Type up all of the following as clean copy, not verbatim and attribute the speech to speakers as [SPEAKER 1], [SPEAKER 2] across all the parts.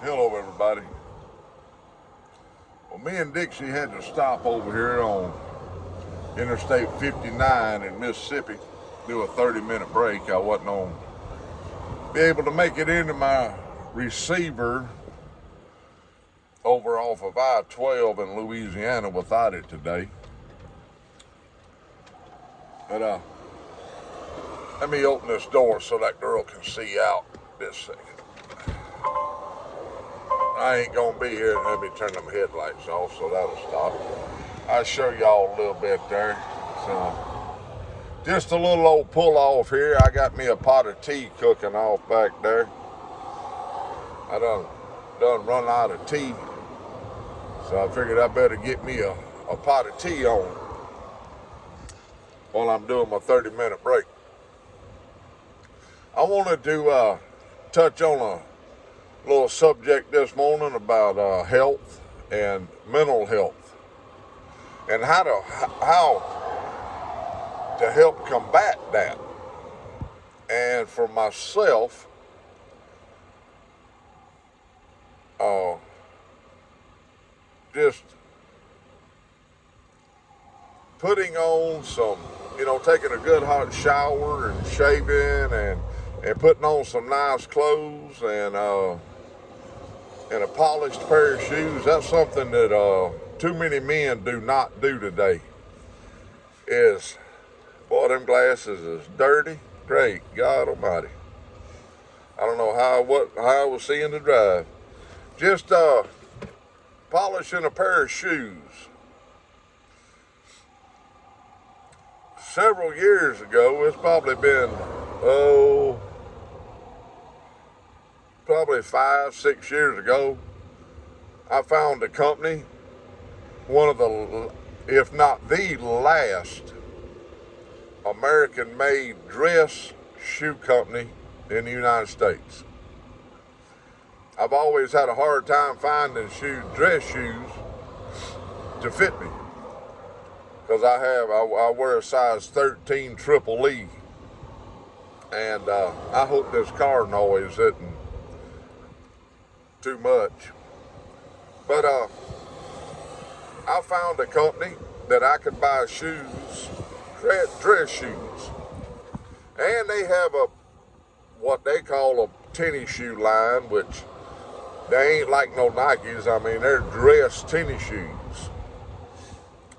[SPEAKER 1] Hello, everybody. Well, me and Dixie had to stop over here on Interstate 59 in Mississippi, do a 30-minute break. I wasn't on be able to make it into my receiver over off of I-12 in Louisiana without it today. But let me open this door so that girl can see out this second. I ain't gonna be here. Let me turn them headlights off so that'll stop. I'll show y'all a little bit there. So, just a little old pull off here. I got me a pot of tea cooking off back there. I done run out of tea. So I figured I better get me a pot of tea on while I'm doing my 30-minute break. I wanted to touch on a little subject this morning about health and mental health and how to help combat that. And for myself, just putting on some, taking a good hot shower and shaving and putting on some nice clothes and a polished pair of shoes. That's something that too many men do not do today. Boy, them glasses is dirty. Great God Almighty. I don't know how I was seeing to drive. Just polishing a pair of shoes. Several years ago, it's probably been, probably 5-6 years ago, I found a company, one of the, if not the last American-made dress shoe company in the United States. I've always had a hard time finding dress shoes to fit me, because I wear a size 13 triple E, and I hope this car noise isn't too much. But I found a company that I could buy shoes, dress shoes, and they have what they call a tennis shoe line, which they ain't like no Nikes. I mean, they're dress tennis shoes.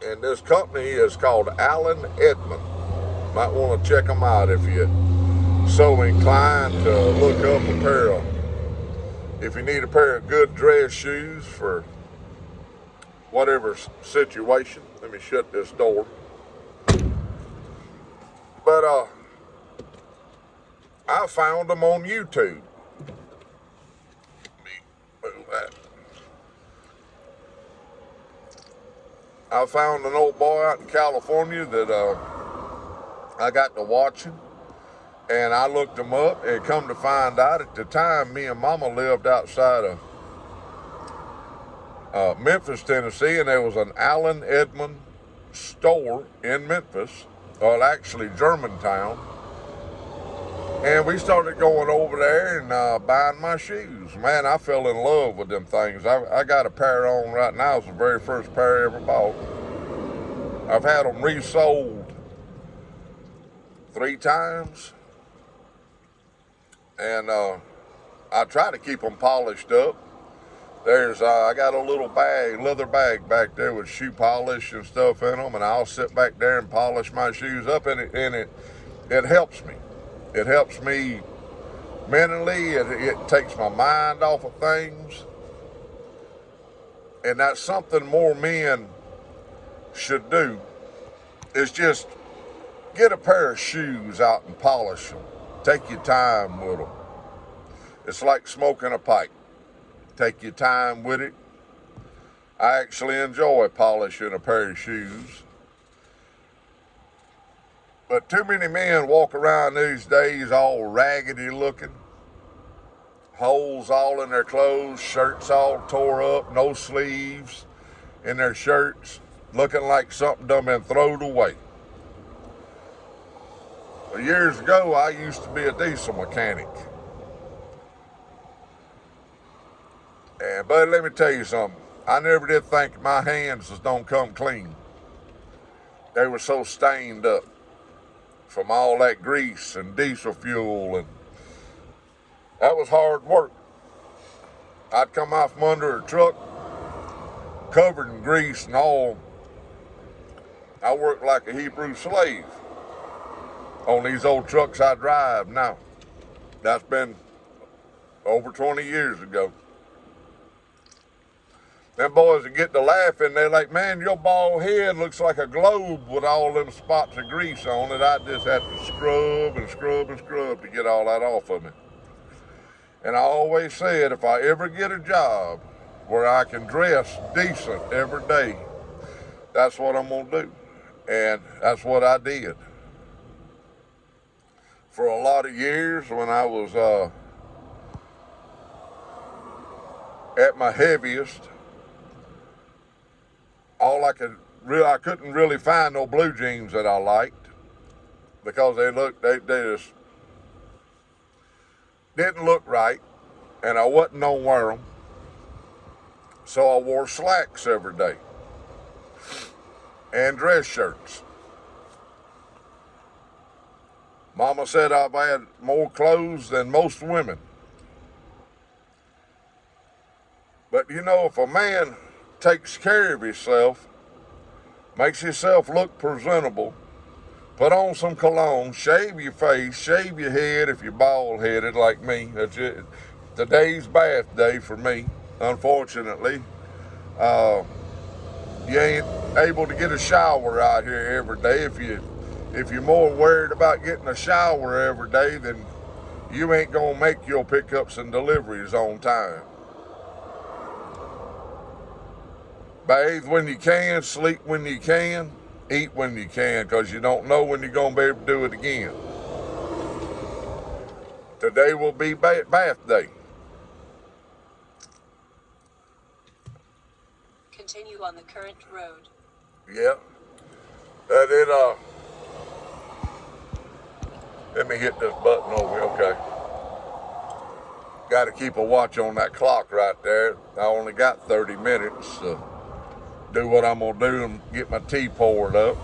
[SPEAKER 1] And this company is called Allen Edmond. Might want to check them out if you're so inclined to look up if you need a pair of good dress shoes for whatever situation. Let me shut this door. But I found them on YouTube. Let me move that. I found an old boy out in California that I got to watching, and I looked him up, and come to find out, at the time, me and Mama lived outside of Memphis, Tennessee, and there was an Allen Edmond store in Memphis, or actually Germantown, and we started going over there and buying my shoes. Man, I fell in love with them things. I got a pair on right now. It's the very first pair I ever bought. I've had them resold 3 times, and I try to keep them polished up. I got a little leather bag back there with shoe polish and stuff in them, and I'll sit back there and polish my shoes up, and it helps me. It helps me mentally. It takes my mind off of things, and that's something more men should do, is just get a pair of shoes out and polish them. Take your time with them. It's like smoking a pipe. Take your time with it. I actually enjoy polishing a pair of shoes. But too many men walk around these days all raggedy looking, holes all in their clothes, shirts all tore up, no sleeves in their shirts, looking like something done been thrown away. Well, years ago, I used to be a diesel mechanic. And buddy, let me tell you something. I never did think my hands was don't come clean. They were so stained up from all that grease and diesel fuel, and that was hard work. I'd come out from under a truck covered in grease and oil. I worked like a Hebrew slave on these old trucks I drive now. That's been over 20 years ago. Them boys that get to laughing, they're like, man, your bald head looks like a globe with all them spots of grease on it. I just had to scrub and scrub and scrub to get all that off of me. And I always said, if I ever get a job where I can dress decent every day, that's what I'm gonna do. And that's what I did. For a lot of years when I was at my heaviest, I couldn't really find no blue jeans that I liked because they just didn't look right, and I wasn't gonna wear them. So I wore slacks every day and dress shirts. Mama said I've had more clothes than most women. But you know, if a man takes care of himself, makes himself look presentable, put on some cologne, shave your face, shave your head if you're bald-headed like me. That's it. Today's bath day for me, unfortunately. You ain't able to get a shower out here every day. If you're more worried about getting a shower every day, then you ain't gonna make your pickups and deliveries on time. Bathe when you can, sleep when you can, eat when you can, because you don't know when you're going to be able to do it again. Today will be bath day.
[SPEAKER 2] Continue on the current road.
[SPEAKER 1] Yeah. Let me hit this button over here, okay. Got to keep a watch on that clock right there. I only got 30 minutes to do what I'm gonna do and get my tea poured up.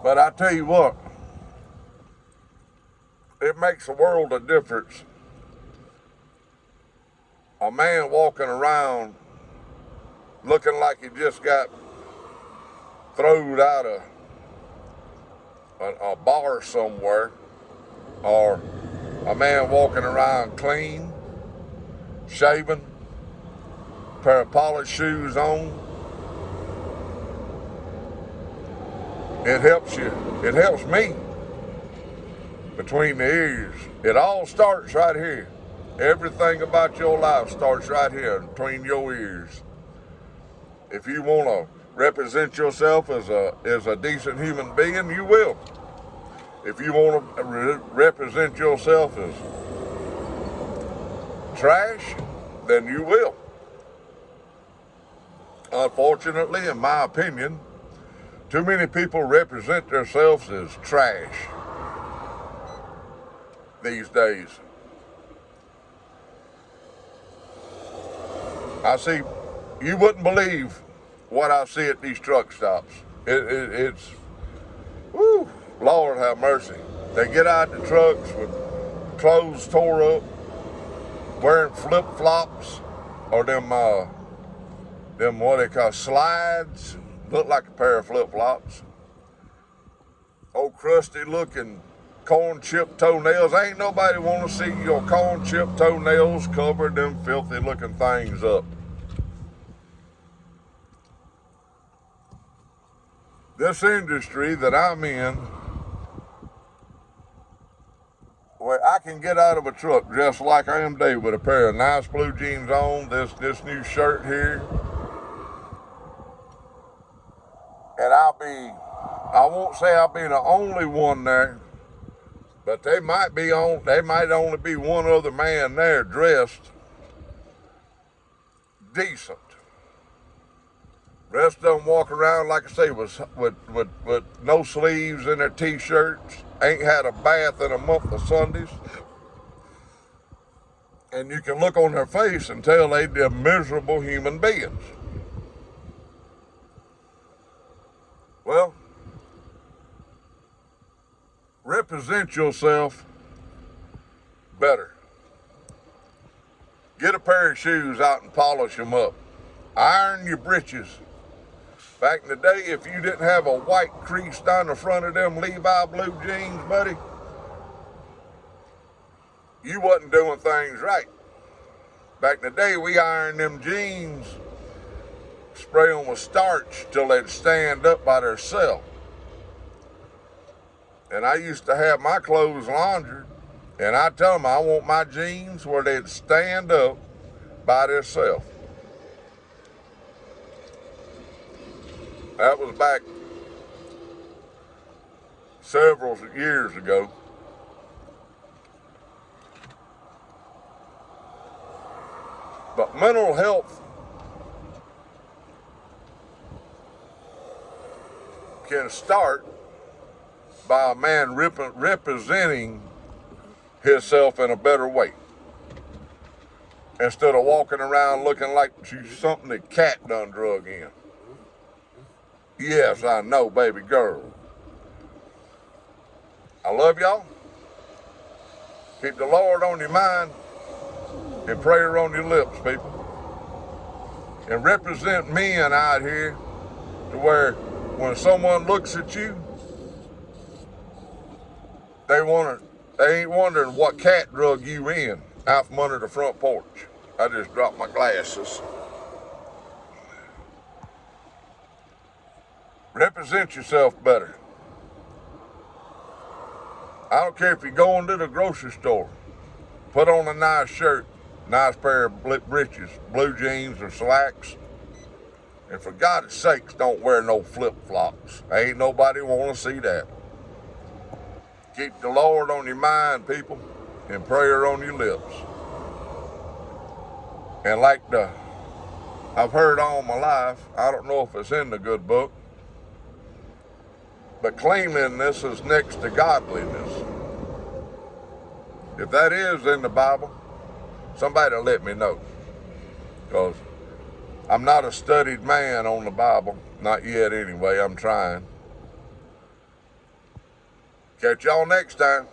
[SPEAKER 1] But I tell you what, it makes a world of difference. A man walking around looking like he just got thrown out of a bar somewhere, or a man walking around clean, shaven, pair of polished shoes on. It helps you. It helps me between the ears. It all starts right here. Everything about your life starts right here between your ears. If you want to represent yourself as a decent human being, you will. If you want to represent yourself as trash, then you will. Unfortunately, in my opinion, too many people represent themselves as trash these days. I see, you wouldn't believe what I see at these truck stops. It's, whoo, Lord have mercy. They get out the trucks with clothes tore up, wearing flip-flops, or them what they call slides, look like a pair of flip-flops. Old crusty looking corn chip toenails. Ain't nobody want to see your corn chip toenails covered them filthy looking things up. This industry that I'm in, where I can get out of a truck dressed like I am today with a pair of nice blue jeans on, this new shirt here, and I won't say I'll be the only one there, but they might only be one other man there dressed decent. Rest of them walk around, like I say, with no sleeves in their t-shirts, ain't had a bath in a month of Sundays, And you can look on their face and tell they're miserable human beings. Well, represent yourself better. Get a pair of shoes out and polish them up. Iron your breeches. Back in the day, if you didn't have a white crease down the front of them Levi blue jeans, buddy, you wasn't doing things right. Back in the day, we ironed them jeans, spray them with starch till they'd stand up by themselves. And I used to have my clothes laundered, and I tell them I want my jeans where they'd stand up by themselves. That was back several years ago. But mental health can start by a man representing himself in a better way, instead of walking around looking like she's something that cat done drug in. Yes, I know, baby girl. I love y'all. Keep the Lord on your mind and prayer on your lips, people. And represent men out here to where when someone looks at you, they ain't wondering what cat drug you in out from under the front porch. I just dropped my glasses. Represent yourself better. I don't care if you're going to the grocery store. Put on a nice shirt, nice pair of breeches, blue jeans or slacks. And for God's sakes, don't wear no flip-flops. Ain't nobody want to see that. Keep the Lord on your mind, people, and prayer on your lips. And like I've heard all my life, I don't know if it's in the good book, but cleanliness is next to godliness. If that is in the Bible, somebody let me know. Because I'm not a studied man on the Bible. Not yet anyway, I'm trying. Catch y'all next time.